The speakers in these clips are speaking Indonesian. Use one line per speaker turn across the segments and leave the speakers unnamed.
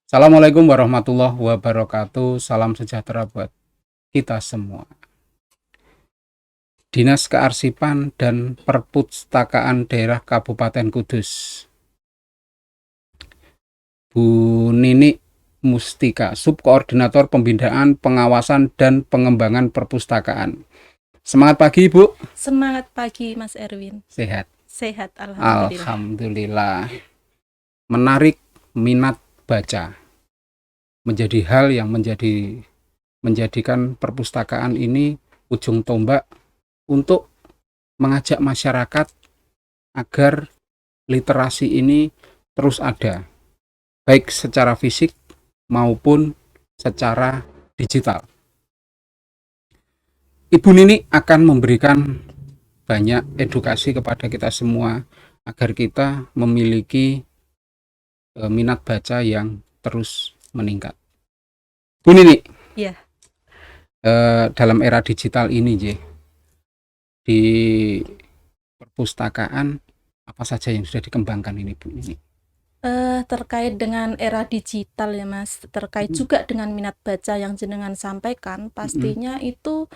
Assalamualaikum warahmatullahi wabarakatuh. Salam sejahtera buat kita semua. Dinas Kearsipan dan Perpustakaan Daerah Kabupaten Kudus. Bu Nini Mustika, Subkoordinator Pembinaan, Pengawasan, dan Pengembangan Perpustakaan. Semangat pagi, Bu.
Semangat pagi, Mas Erwin.
Sehat.
Sehat, alhamdulillah.
Alhamdulillah. Menarik minat baca menjadi hal yang menjadikan perpustakaan ini ujung tombak untuk mengajak masyarakat agar literasi ini terus ada, baik secara fisik maupun secara digital. Ibu Nini akan memberikan banyak edukasi kepada kita semua agar kita memiliki minat baca yang terus meningkat. Bu Nini,
ya.
Dalam era digital ini, di perpustakaan apa saja yang sudah dikembangkan ini, Bu Nini?
Terkait dengan era digital ya, Mas, terkait juga dengan minat baca yang jenengan sampaikan, pastinya itu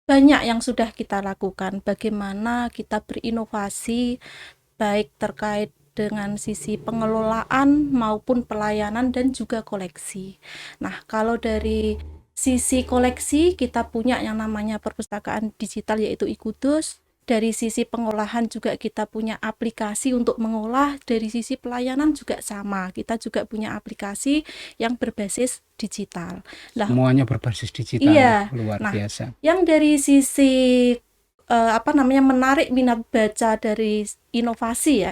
banyak yang sudah kita lakukan. Bagaimana kita berinovasi baik terkait dengan sisi pengelolaan maupun pelayanan dan juga koleksi. Nah, kalau dari sisi koleksi kita punya yang namanya perpustakaan digital yaitu iKudus. Dari sisi pengolahan juga kita punya aplikasi untuk mengolah, dari sisi pelayanan juga sama. Kita juga punya aplikasi yang berbasis digital.
Semuanya berbasis digital.
Iya.
Luar biasa.
Yang dari sisi menarik minat baca dari inovasi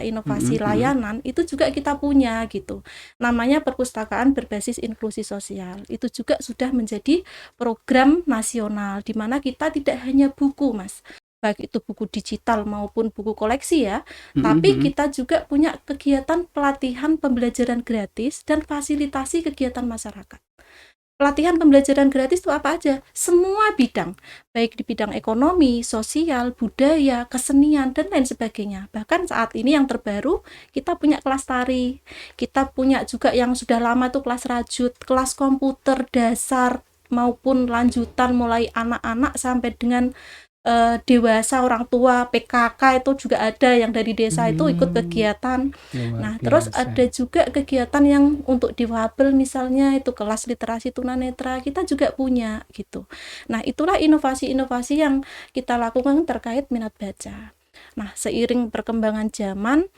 layanan itu juga kita punya gitu. Namanya perpustakaan berbasis inklusi sosial. Itu juga sudah menjadi program nasional di mana kita tidak hanya buku, Mas. Baik itu buku digital maupun buku koleksi ya. Tapi kita juga punya kegiatan pelatihan pembelajaran gratis dan fasilitasi kegiatan masyarakat. Pelatihan pembelajaran gratis itu apa aja? Semua bidang, baik di bidang ekonomi, sosial, budaya, kesenian, dan lain sebagainya. Bahkan saat ini yang terbaru, kita punya kelas tari, kita punya juga yang sudah lama itu kelas rajut, kelas komputer dasar maupun lanjutan mulai anak-anak sampai dengan dewasa, orang tua, PKK itu juga ada yang dari desa itu ikut kegiatan. Nah, terus ada juga kegiatan yang untuk difabel misalnya itu kelas literasi tunanetra kita juga punya gitu. Nah, itulah inovasi-inovasi yang kita lakukan terkait minat baca. Nah, seiring perkembangan zaman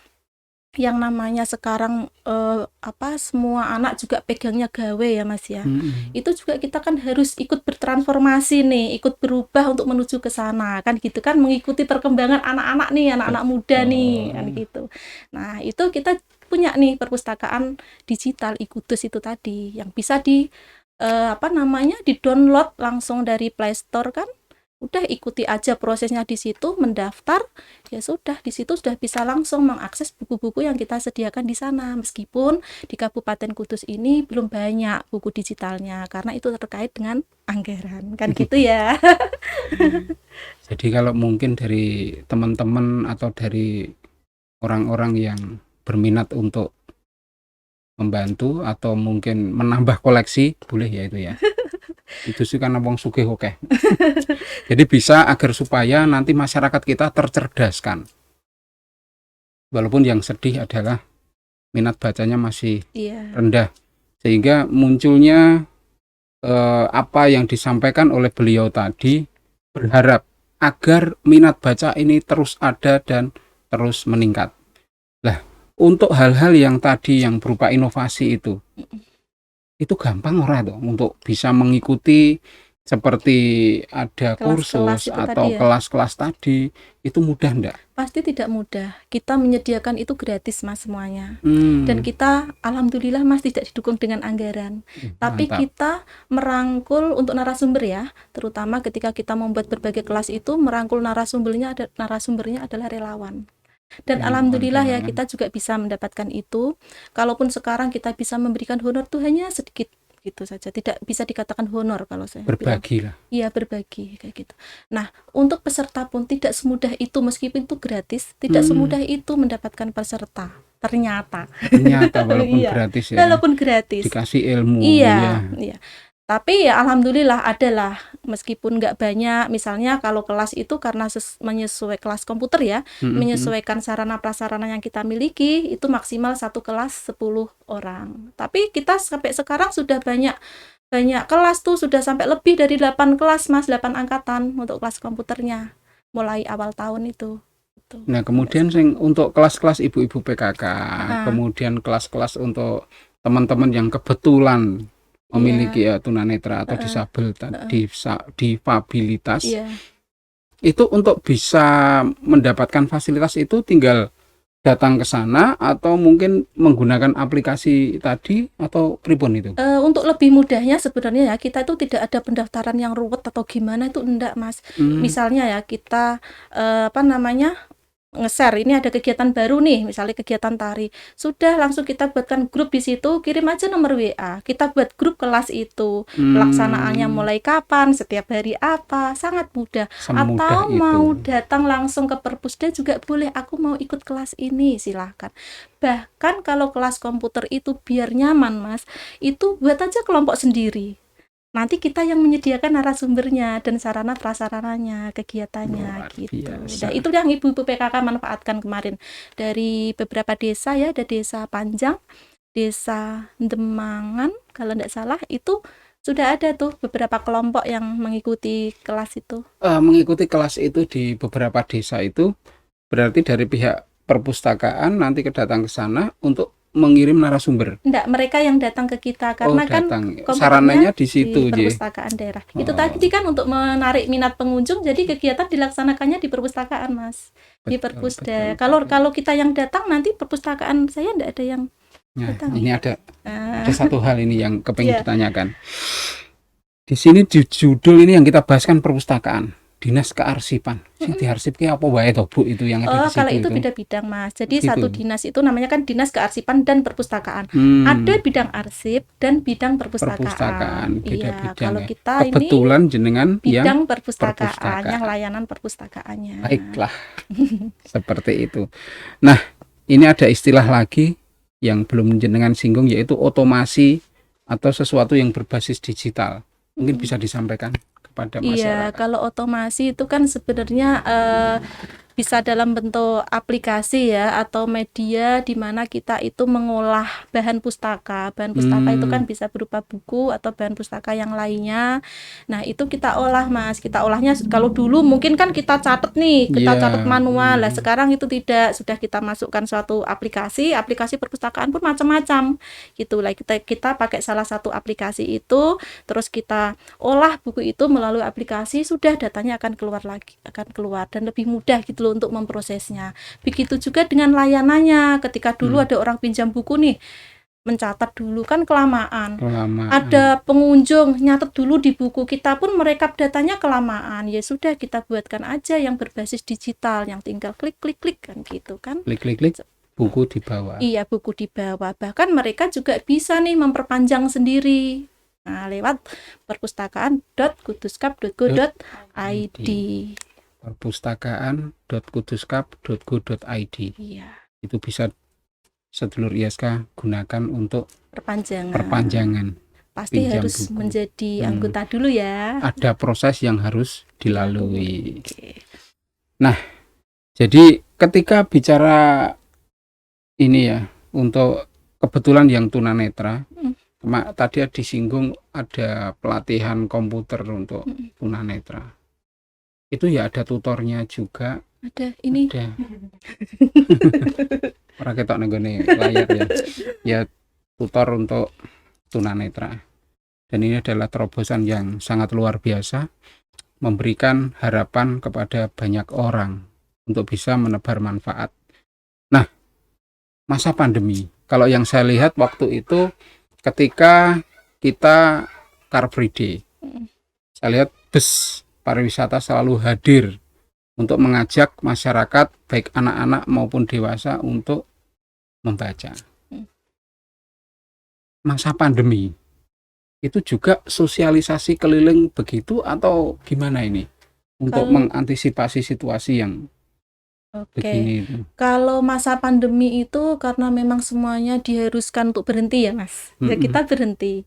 yang namanya sekarang semua anak juga pegangnya gawe ya, Mas ya. Itu juga kita kan harus ikut bertransformasi nih, ikut berubah untuk menuju ke sana kan gitu kan, mengikuti perkembangan anak-anak nih, anak-anak muda nih kan gitu. Nah, itu kita punya nih perpustakaan digital iKudus itu tadi yang bisa di-download langsung dari Play Store kan. Udah ikuti aja prosesnya di situ, mendaftar, ya sudah di situ sudah bisa langsung mengakses buku-buku yang kita sediakan di sana. Meskipun di Kabupaten Kudus ini belum banyak buku digitalnya karena itu terkait dengan anggaran kan gitu ya.
Jadi kalau mungkin dari teman-teman atau dari orang-orang yang berminat untuk membantu atau mungkin menambah koleksi, boleh ya itu ya. Itu sih karena wong sugih oke. Jadi bisa agar supaya nanti masyarakat kita tercerdaskan. Walaupun yang sedih adalah minat bacanya masih rendah. Sehingga munculnya apa yang disampaikan oleh beliau tadi, berharap agar minat baca ini terus ada dan terus meningkat. Lah, untuk hal-hal yang tadi yang berupa inovasi itu gampang ora toh untuk bisa mengikuti seperti ada kursus atau kelas-kelas tadi, itu mudah enggak?
Pasti tidak mudah. Kita menyediakan itu gratis, Mas, semuanya. Dan kita alhamdulillah, Mas, tidak didukung dengan anggaran. Tapi kita merangkul untuk narasumber ya, terutama ketika kita membuat berbagai kelas itu merangkul narasumbernya adalah relawan. Dan alhamdulillah ya kita juga bisa mendapatkan itu. Kalaupun sekarang kita bisa memberikan honor tuh hanya sedikit gitu saja, tidak bisa dikatakan honor kalau saya
berbagi lah.
Iya, berbagi kayak gitu. Nah, untuk peserta pun tidak semudah itu, meskipun itu gratis, tidak semudah itu mendapatkan peserta. ternyata.
walaupun
Iya,
gratis ya,
walaupun gratis.
dikasih ilmu ya.
Iya, iya. Tapi ya alhamdulillah adalah, meskipun nggak banyak, misalnya kalau kelas itu karena menyesuaikan kelas komputer ya, menyesuaikan sarana prasarana yang kita miliki, itu maksimal satu kelas 10 orang. Tapi kita sampai sekarang sudah banyak kelas tuh, sudah sampai lebih dari 8 kelas Mas, 8 angkatan untuk kelas komputernya mulai awal tahun itu. Gitu.
Nah, kemudian untuk kelas-kelas ibu-ibu PKK, kemudian kelas-kelas untuk teman-teman yang kebetulan memiliki tunanetra atau difabilitas, itu untuk bisa mendapatkan fasilitas itu tinggal datang ke sana atau mungkin menggunakan aplikasi tadi atau pripun itu?
Untuk lebih mudahnya sebenarnya ya, kita itu tidak ada pendaftaran yang ruwet atau gimana, itu enggak Mas. Misalnya ya kita nge-share ini ada kegiatan baru nih, misalnya kegiatan tari, sudah langsung kita buatkan grup di situ, kirim aja nomor WA, kita buat grup kelas itu, pelaksanaannya mulai kapan, setiap hari apa, sangat mudah. Atau mau datang langsung ke Perpusda juga boleh, aku mau ikut kelas ini, silahkan. Bahkan kalau kelas komputer itu biar nyaman Mas, itu buat aja kelompok sendiri. Nanti kita yang menyediakan narasumbernya dan sarana prasarananya, kegiatannya gitu. Nah, itu yang ibu-ibu PKK manfaatkan kemarin dari beberapa desa ya, ada desa Panjang, desa Demangan kalau tidak salah, itu sudah ada tuh beberapa kelompok yang mengikuti kelas itu.
Mengikuti kelas itu di beberapa desa itu berarti dari pihak perpustakaan nanti datang ke sana untuk mengirim narasumber.
Enggak, mereka yang datang ke kita karena kan
sarananya di situ
di perpustakaan daerah. Itu tadi kan untuk menarik minat pengunjung, jadi kegiatan dilaksanakannya di perpustakaan Mas. Di Perpusda. Kalau kita yang datang nanti perpustakaan saya enggak ada yang datang.
Ini ada satu hal ini yang kepengin ditanyakan. Di sini di judul ini yang kita bahas kan perpustakaan. Dinas kearsipan. Sing diarsipke apa wae to Bu itu yang ada di situ?
Kalau itu beda bidang Mas. Jadi satu dinas itu namanya kan Dinas Kearsipan dan Perpustakaan. Ada bidang arsip dan bidang perpustakaan.
Beda-bidang.
Kalau kita
kebetulan jenengan
bidang perpustakaan, yang layanan perpustakaannya.
Baiklah. Seperti itu. Nah, ini ada istilah lagi yang belum jenengan singgung, yaitu otomasi atau sesuatu yang berbasis digital. Mungkin bisa disampaikan pada masyarakat.
Iya, kalau otomasi itu kan sebenarnya bisa dalam bentuk aplikasi ya, atau media di mana kita itu mengolah bahan pustaka. Bahan pustaka itu kan bisa berupa buku atau bahan pustaka yang lainnya. Nah, itu kita olah Mas. Kita olahnya, kalau dulu mungkin kan kita catat nih, kita catat manual. Lah sekarang itu tidak, sudah kita masukkan suatu aplikasi perpustakaan pun macam-macam. Gitulah, kita pakai salah satu aplikasi itu, terus kita olah buku itu melalui aplikasi, sudah datanya akan keluar dan lebih mudah gitu untuk memprosesnya. Begitu juga dengan layanannya. Ketika dulu ada orang pinjam buku nih, mencatat dulu kan kelamaan. Ada pengunjung nyatet dulu di buku, kita pun merekap datanya kelamaan. Ya sudah, kita buatkan aja yang berbasis digital, yang tinggal klik kan gitu kan.
Klik buku di bawah. Iya,
buku di bawah. Bahkan mereka juga bisa nih memperpanjang sendiri. Nah, lewat perpustakaan.kuduskap.go.id.
perpustakaan.kuduskap.go.id.
Iya.
Itu bisa sedulur ISK gunakan untuk perpanjangan.
Pasti harus buku. Menjadi anggota dulu ya.
Ada proses yang harus dilalui. Nah, jadi ketika bicara ini ya, untuk kebetulan yang tunanetra, tadi disinggung ada pelatihan komputer untuk tunanetra. Itu ya ada tutornya juga.
Ada ini.
Ada. Orang ketok nenggone layar ya. Ya, tutor untuk tunanetra. Dan ini adalah terobosan yang sangat luar biasa, memberikan harapan kepada banyak orang untuk bisa menebar manfaat. Nah, masa pandemi, kalau yang saya lihat waktu itu ketika kita Car Free Day, saya lihat bus pariwisata selalu hadir untuk mengajak masyarakat, baik anak-anak maupun dewasa, untuk membaca. Masa pandemi itu juga sosialisasi keliling begitu atau gimana ini untuk mengantisipasi situasi yang
Oke.
begini itu?
Kalau masa pandemi itu karena memang semuanya diharuskan untuk berhenti ya, Mas. Ya
Mhm,
kita berhenti.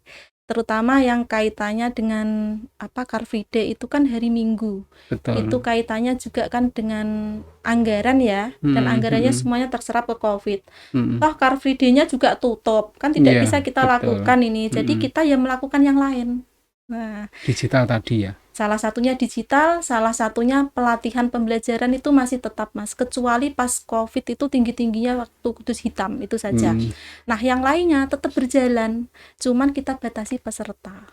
Terutama yang kaitannya dengan Car Free Day itu kan hari Minggu. Itu
betul.
kaitannya juga kan dengan anggaran ya, dan
Mhm
anggarannya
mhm
semuanya terserap ke Covid.
mhm.
Toh Car Free Day-nya juga tutup, kan tidak
Iya,
bisa kita
betul.
lakukan ini. Jadi
Mhm.
kita ya melakukan yang lain. Nah,
Digital tadi ya?
salah satunya digital, salah satunya pelatihan pembelajaran itu masih tetap, Mas. Kecuali pas Covid itu tinggi-tingginya waktu kudus hitam, itu saja.
Mhm,
Nah, yang lainnya tetap berjalan, cuman kita batasi peserta.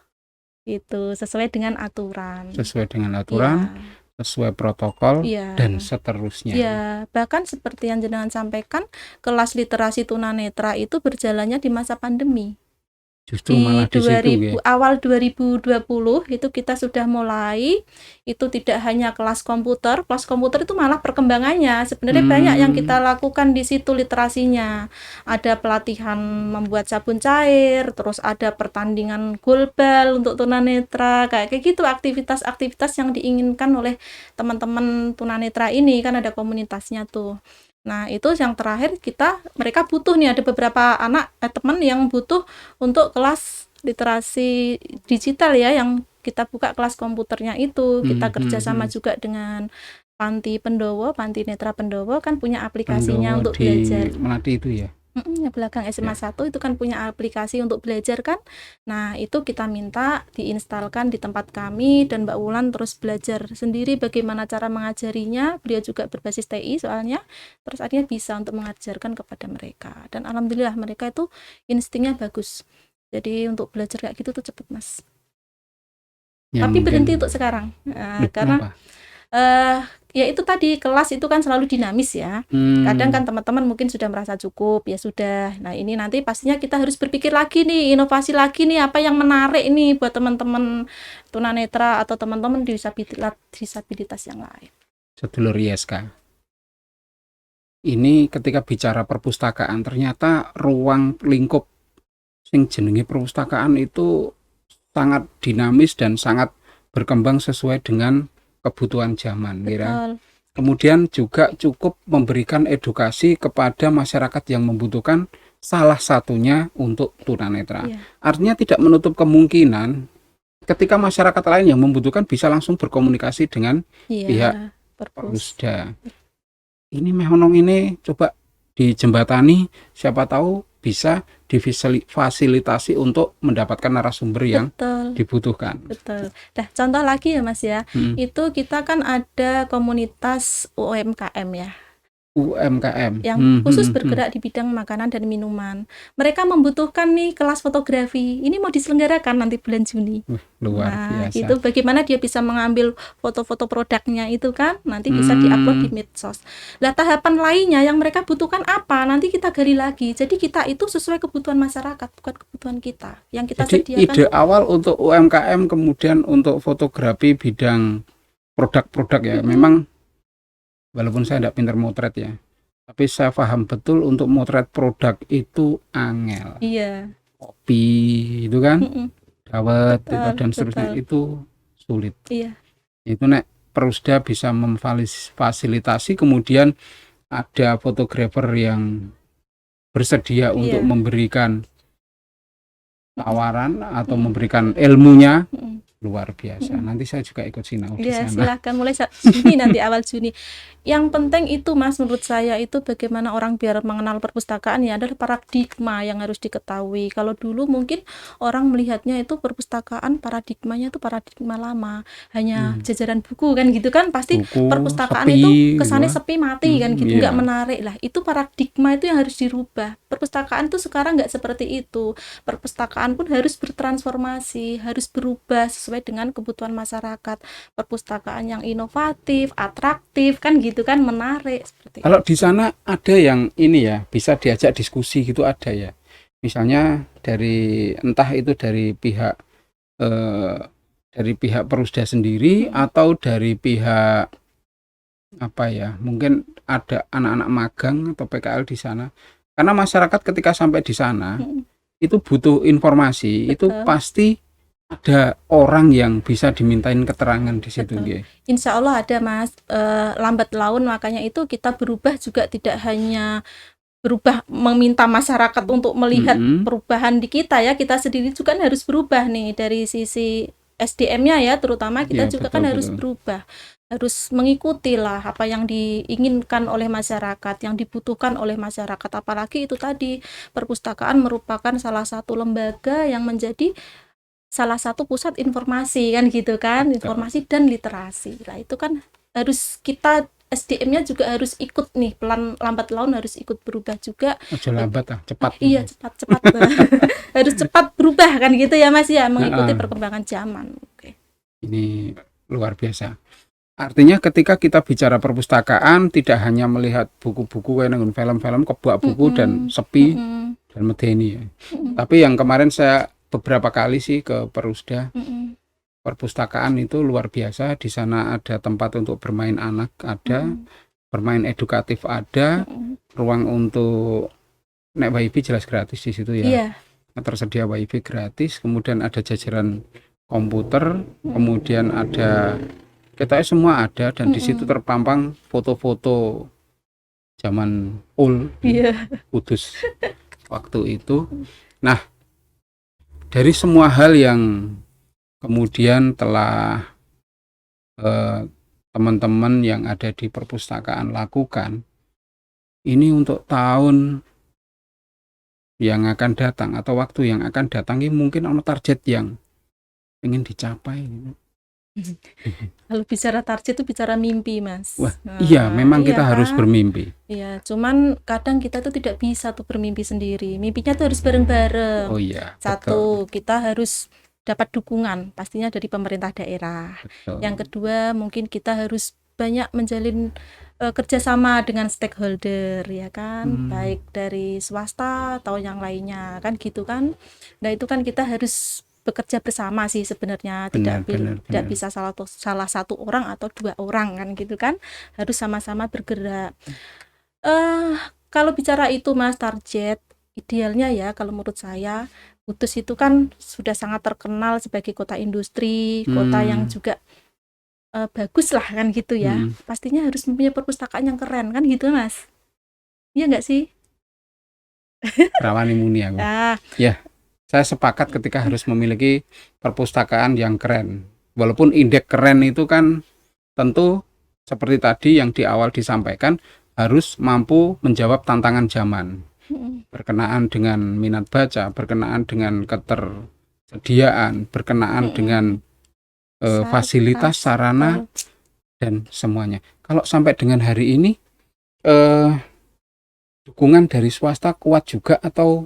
Itu sesuai dengan aturan.
sesuai dengan aturan,
Iya,
sesuai protokol, dan
iya.
seterusnya.
Ya, bahkan seperti yang jenengan sampaikan, kelas literasi tunanetra itu berjalannya di masa pandemi.
Justru
Di
malah di situ ya?
awal 2020 itu kita sudah mulai, itu tidak hanya kelas komputer itu malah perkembangannya sebenarnya banyak yang kita
Mmm,
lakukan di situ literasinya. Ada pelatihan membuat sabun cair, terus ada pertandingan golbal untuk tunanetra, kayak gitu aktivitas-aktivitas yang diinginkan oleh teman-teman tunanetra ini, kan ada komunitasnya tuh. Nah, itu yang terakhir mereka butuh nih, ada beberapa teman yang butuh untuk kelas literasi digital ya, yang kita buka kelas komputernya itu.
mhm
Kita kerjasama
mhm.
juga dengan Panti Netra Pendowo kan punya aplikasinya
Pandowo
untuk
di
belajar.
Melati itu ya?
Yang belakang SMA
Ya.
1 itu kan punya aplikasi untuk belajar kan. Nah, itu kita minta diinstalkan di tempat kami, dan Mbak Wulan terus belajar sendiri bagaimana cara mengajarinya. Beliau juga berbasis TI soalnya. Terus akhirnya bisa untuk mengajarkan kepada mereka. Dan alhamdulillah mereka itu instingnya bagus. Jadi untuk belajar kayak gitu tuh cepet, Mas.
Ya
Tapi berhenti
mungkin
untuk sekarang.
loh
Karena
kenapa?
eh ya itu tadi, kelas itu kan selalu dinamis ya. Kadang
Mmm,
kan teman-teman mungkin sudah merasa cukup, ya sudah. Nah, ini nanti pastinya kita harus berpikir lagi nih, inovasi lagi nih, apa yang menarik nih buat teman-teman tunanetra atau teman-teman disabilitas yang lain.
sedulur ISK. Ini ketika bicara perpustakaan ternyata ruang lingkup sing jenenge perpustakaan itu sangat dinamis dan sangat berkembang sesuai dengan kebutuhan zaman, kira.
Betul.
Kemudian juga cukup memberikan edukasi kepada masyarakat yang membutuhkan, salah satunya untuk tunanetra.
Iya.
Artinya tidak menutup kemungkinan ketika masyarakat lain yang membutuhkan bisa langsung berkomunikasi dengan pihak
Iya, perpus.
Perlusda. Ini mehono ini coba dijembatani, siapa tahu bisa difasilitasi untuk mendapatkan narasumber yang
Betul.
dibutuhkan.
Betul. Nah, contoh lagi ya, Mas ya.
Mhm.
Itu kita kan ada komunitas UMKM ya,
UMKM.
yang khusus bergerak di bidang makanan dan minuman. Mereka membutuhkan nih kelas fotografi. Ini mau diselenggarakan nanti bulan Juni.
Luar
Nah,
biasa.
gitu. Bagaimana dia bisa mengambil foto-foto produknya itu kan, nanti bisa diupload di medsos. Nah, tahapan lainnya yang mereka butuhkan apa? Nanti kita gali lagi. Jadi kita itu sesuai kebutuhan masyarakat, bukan kebutuhan kita. Yang kita
Jadi
sediakan
ide
tuh,
awal untuk UMKM kemudian untuk fotografi bidang produk-produk ya,
mm-mm,
memang walaupun saya tidak pintar motret ya, tapi saya paham betul untuk motret produk itu angel.
iya,
Kopi itu kan,
mm-mm,
dawet itu
betul,
dan seterusnya
betul,
itu sulit.
iya,
Itu nek Perusda bisa memfasilitasi, kemudian ada fotografer yang bersedia untuk
iya,
memberikan
mm-mm,
tawaran atau
mm-mm,
memberikan ilmunya,
mm-mm.
luar biasa. Nanti saya juga ikut sinau di
Ya,
sana.
silahkan mulai Juni, nanti awal Juni. Yang penting itu, Mas, menurut saya itu bagaimana orang biar mengenal perpustakaan ya adalah paradigma yang harus diketahui. Kalau dulu mungkin orang melihatnya itu perpustakaan, paradigmanya itu paradigma lama, hanya
Hmm.
jajaran buku kan gitu kan, pasti
Buku
perpustakaan
sepi
itu
gitu
kesannya
kan.
sepi, mati kan gitu, nggak
Iya.
menarik lah. Itu paradigma itu yang harus dirubah. Perpustakaan itu sekarang nggak seperti itu. Perpustakaan pun harus bertransformasi, harus berubah sesuai dengan kebutuhan masyarakat. Perpustakaan yang inovatif, atraktif kan gitu kan, menarik seperti
Kalau
itu.
di sana ada yang ini ya, bisa diajak diskusi gitu ada ya. Misalnya entah itu dari pihak Perusda sendiri
Mm-mm,
atau dari pihak apa ya, mungkin ada anak-anak magang atau PKL di sana. Karena masyarakat ketika sampai di sana
mm-mm,
itu butuh informasi, itu
betul.
pasti ada orang yang bisa dimintain keterangan di situ
Betul.
nggih.
Insya Allah ada Mas. Lambat laun, makanya itu kita berubah juga tidak hanya berubah meminta masyarakat untuk melihat
Mm-mm.
perubahan di kita ya, kita sendiri juga kan harus berubah nih dari sisi SDM-nya ya, terutama kita
Ya,
juga kan harus
betul.
berubah, harus mengikuti lah apa yang diinginkan oleh masyarakat, yang dibutuhkan oleh masyarakat. Apalagi itu tadi, perpustakaan merupakan salah satu lembaga yang menjadi salah satu pusat informasi kan gitu kan,
Betul.
informasi dan literasi. Nah, itu kan harus kita SDM-nya juga harus ikut nih, pelan lambat laun harus ikut berubah juga.
Ojo lambat cepat.
Iya, cepat-cepat. Harus cepat berubah kan gitu ya Mas ya, mengikuti
Heeh.
perkembangan zaman. Oke.
Ini luar biasa. Artinya ketika kita bicara perpustakaan tidak hanya melihat buku-buku kayak nang film-film kebak buku dan sepi dan medeni ya. Tapi yang kemarin saya beberapa kali sih ke Perusda, perpustakaan itu luar biasa. Di sana ada tempat untuk bermain anak, ada bermain edukatif, ada ruang untuk nek WiFi jelas gratis di situ ya.
Iya.
Tersedia WiFi gratis, kemudian ada jajaran komputer, kemudian ada kita semua ada, dan di situ terpampang foto-foto zaman
Iya.
Kudus waktu itu. Nah, dari semua hal yang kemudian telah teman-teman yang ada di perpustakaan lakukan, ini untuk tahun yang akan datang atau waktu yang akan datang ini mungkin ada target yang ingin dicapai.
Kalau bicara target itu bicara mimpi Mas.
Wah, iya memang
iya
kita harus
kan?
bermimpi.
Iya, cuman kadang kita tuh tidak bisa tuh bermimpi sendiri. Mimpinya tuh harus bareng-bareng.
Oh iya,
Satu, kita harus dapat dukungan pastinya dari pemerintah daerah.
betul.
Yang kedua, mungkin kita harus banyak menjalin kerjasama dengan stakeholder ya kan, baik dari swasta atau yang lainnya kan gitu kan. Nah itu kan kita harus bekerja bersama sih sebenarnya, tidak bisa salah satu orang atau dua orang kan gitu kan, harus sama-sama bergerak. Kalau bicara itu Mas, target idealnya ya kalau menurut saya, Kudus itu kan sudah sangat terkenal sebagai kota industri, kota yang juga bagus lah kan gitu ya. Pastinya harus mempunyai perpustakaan yang keren kan gitu Mas. Iya nggak sih?
Rawani muni aku. Ya, saya sepakat ketika harus memiliki perpustakaan yang keren. Walaupun indeks keren itu kan tentu seperti tadi yang di awal disampaikan, harus mampu menjawab tantangan zaman, berkenaan dengan minat baca, berkenaan dengan ketersediaan, berkenaan dengan fasilitas, sarana, dan semuanya. Kalau sampai dengan hari ini dukungan dari swasta kuat juga atau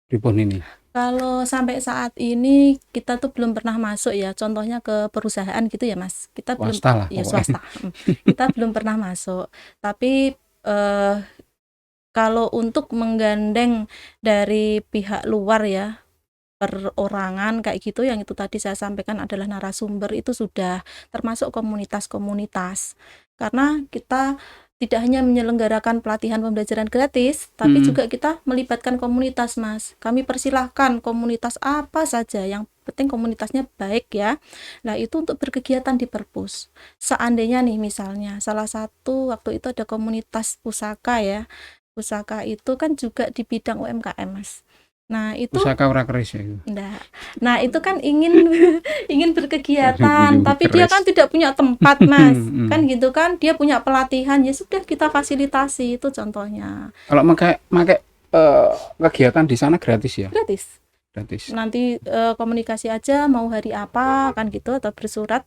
ribon ini?
Kalau sampai saat ini kita tuh belum pernah masuk ya, contohnya ke perusahaan gitu ya Mas. Kita
swasta
belum
lah,
ya swasta. Kita belum pernah masuk. Tapi kalau untuk menggandeng dari pihak luar ya, perorangan kayak gitu, yang itu tadi saya sampaikan adalah narasumber, itu sudah termasuk komunitas-komunitas. Karena kita tidak hanya menyelenggarakan pelatihan pembelajaran gratis, tapi juga kita melibatkan komunitas Mas. Kami persilahkan komunitas apa saja, yang penting komunitasnya baik ya. Nah itu untuk berkegiatan di perpus. Seandainya nih misalnya salah satu waktu itu ada komunitas pusaka ya, pusaka itu kan juga di bidang UMKM Mas. Nah itu
pusaka ora keris ya.
Nah itu kan ingin berkegiatan, tapi dia kan tidak punya tempat Mas, kan gitu kan, dia punya pelatihan, ya sudah kita fasilitasi, itu contohnya.
Kalau pakai kegiatan di sana gratis ya?
Gratis. Nanti komunikasi aja mau hari apa kan gitu, atau bersurat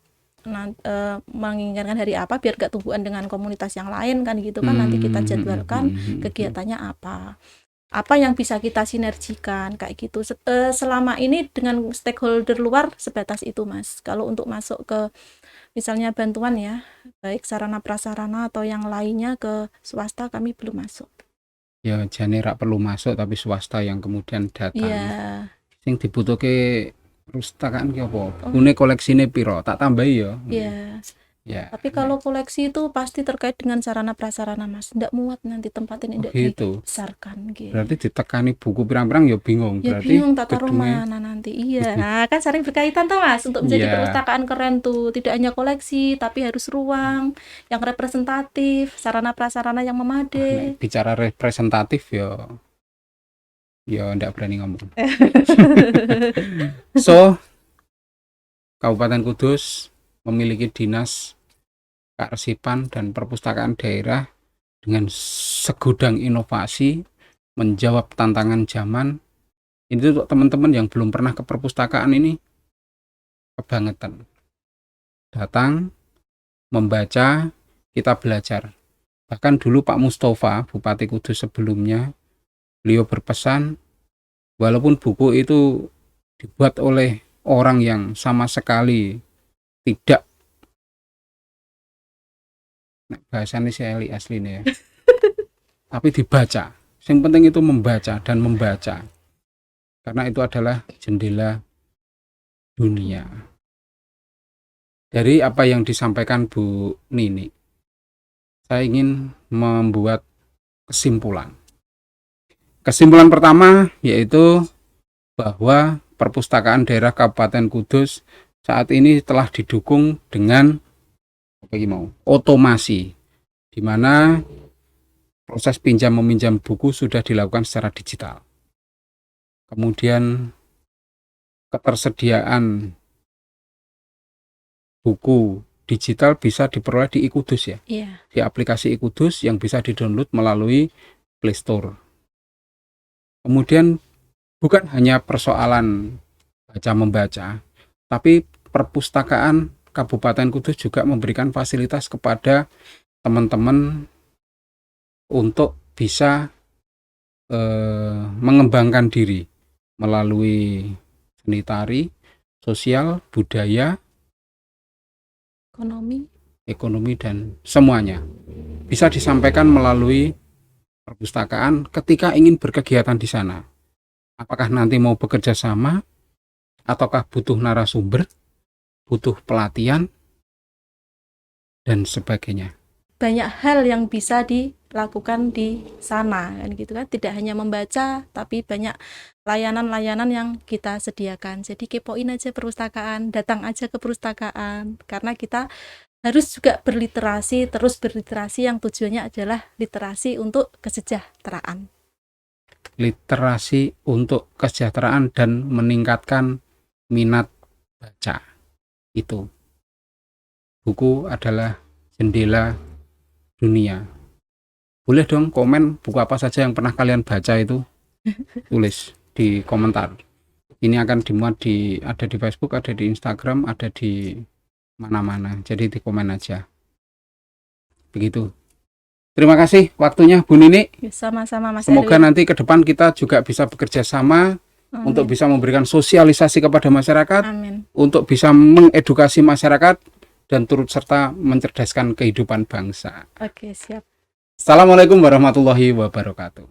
menginginkan hari apa biar gak tumbuhan dengan komunitas yang lain kan gitu kan, nanti kita jadwalkan kegiatannya apa yang bisa kita sinergikan kayak gitu. Selama ini dengan stakeholder luar sebatas itu Mas. Kalau untuk masuk ke misalnya bantuan ya, baik sarana prasarana atau yang lainnya ke swasta, kami belum masuk.
Ya jane rak perlu masuk, tapi swasta yang kemudian datang.
Iya.
Sing dibutuhke perpustakaan ki apa? Une koleksine piro? Tak tambahi ya.
Iya.
Ya.
Tapi kalau koleksi itu pasti terkait dengan sarana prasarana, Mas. Ndak muat nanti tempat ini, ndak
gitu.
dibesarkan gitu.
Berarti ditekani buku pirang-pirang ya bingung.
Ya
Berarti
bingung tak taruh
gedungnya
mana nanti. Iya, nah, kan saling berkaitan tuh, Mas. Untuk menjadi
Iya.
perpustakaan keren tuh, tidak hanya koleksi, tapi harus ruang yang representatif, sarana prasarana yang
nek
memadai.
bicara representatif ya ndak berani ngomong. So, Kabupaten Kudus memiliki dinas kearsipan dan perpustakaan daerah dengan segudang inovasi menjawab tantangan zaman. Ini untuk teman-teman yang belum pernah ke perpustakaan ini kebangetan. Datang, membaca, kita belajar. Bahkan dulu Pak Mustafa, Bupati Kudus sebelumnya, beliau berpesan, walaupun buku itu dibuat oleh orang yang sama sekali tidak, bahasanya si Eli aslinya ya, tapi dibaca. Yang penting itu membaca dan membaca. Karena itu adalah jendela dunia. Dari apa yang disampaikan Bu Nini, saya ingin membuat kesimpulan. Kesimpulan pertama yaitu bahwa perpustakaan daerah Kabupaten Kudus saat ini telah didukung dengan otomasi, di mana proses pinjam meminjam buku sudah dilakukan secara digital. Kemudian ketersediaan buku digital bisa diperoleh di iKudus ya.
Iya.
Di aplikasi iKudus yang bisa didownload melalui Play Store. Kemudian bukan hanya persoalan baca membaca, tapi perpustakaan Kabupaten Kudus juga memberikan fasilitas kepada teman-teman untuk bisa mengembangkan diri melalui seni tari, sosial, budaya, ekonomi dan semuanya bisa disampaikan melalui perpustakaan ketika ingin berkegiatan di sana. Apakah nanti mau bekerja sama, ataukah butuh narasumber, butuh pelatihan, dan sebagainya.
Banyak hal yang bisa dilakukan di sana kan gitu kan, tidak hanya membaca tapi banyak layanan-layanan yang kita sediakan. Jadi kepoin aja perpustakaan, datang aja ke perpustakaan, karena kita harus juga berliterasi, terus berliterasi yang tujuannya adalah literasi untuk kesejahteraan.
Literasi untuk kesejahteraan dan meningkatkan minat baca. Itu buku adalah jendela dunia. Boleh dong komen buku apa saja yang pernah kalian baca itu, tulis di komentar. Ini akan dimuat ada di Facebook, ada di Instagram, ada di mana-mana. Jadi di komen aja. Begitu. Terima kasih waktunya Bu Nini.
Sama-sama Mas
Semoga
Erwin.
nanti ke depan kita juga bisa bekerja sama untuk bisa memberikan sosialisasi kepada masyarakat,
Amin.
untuk bisa mengedukasi masyarakat dan turut serta mencerdaskan kehidupan bangsa.
Oke, siap.
Assalamualaikum warahmatullahi wabarakatuh.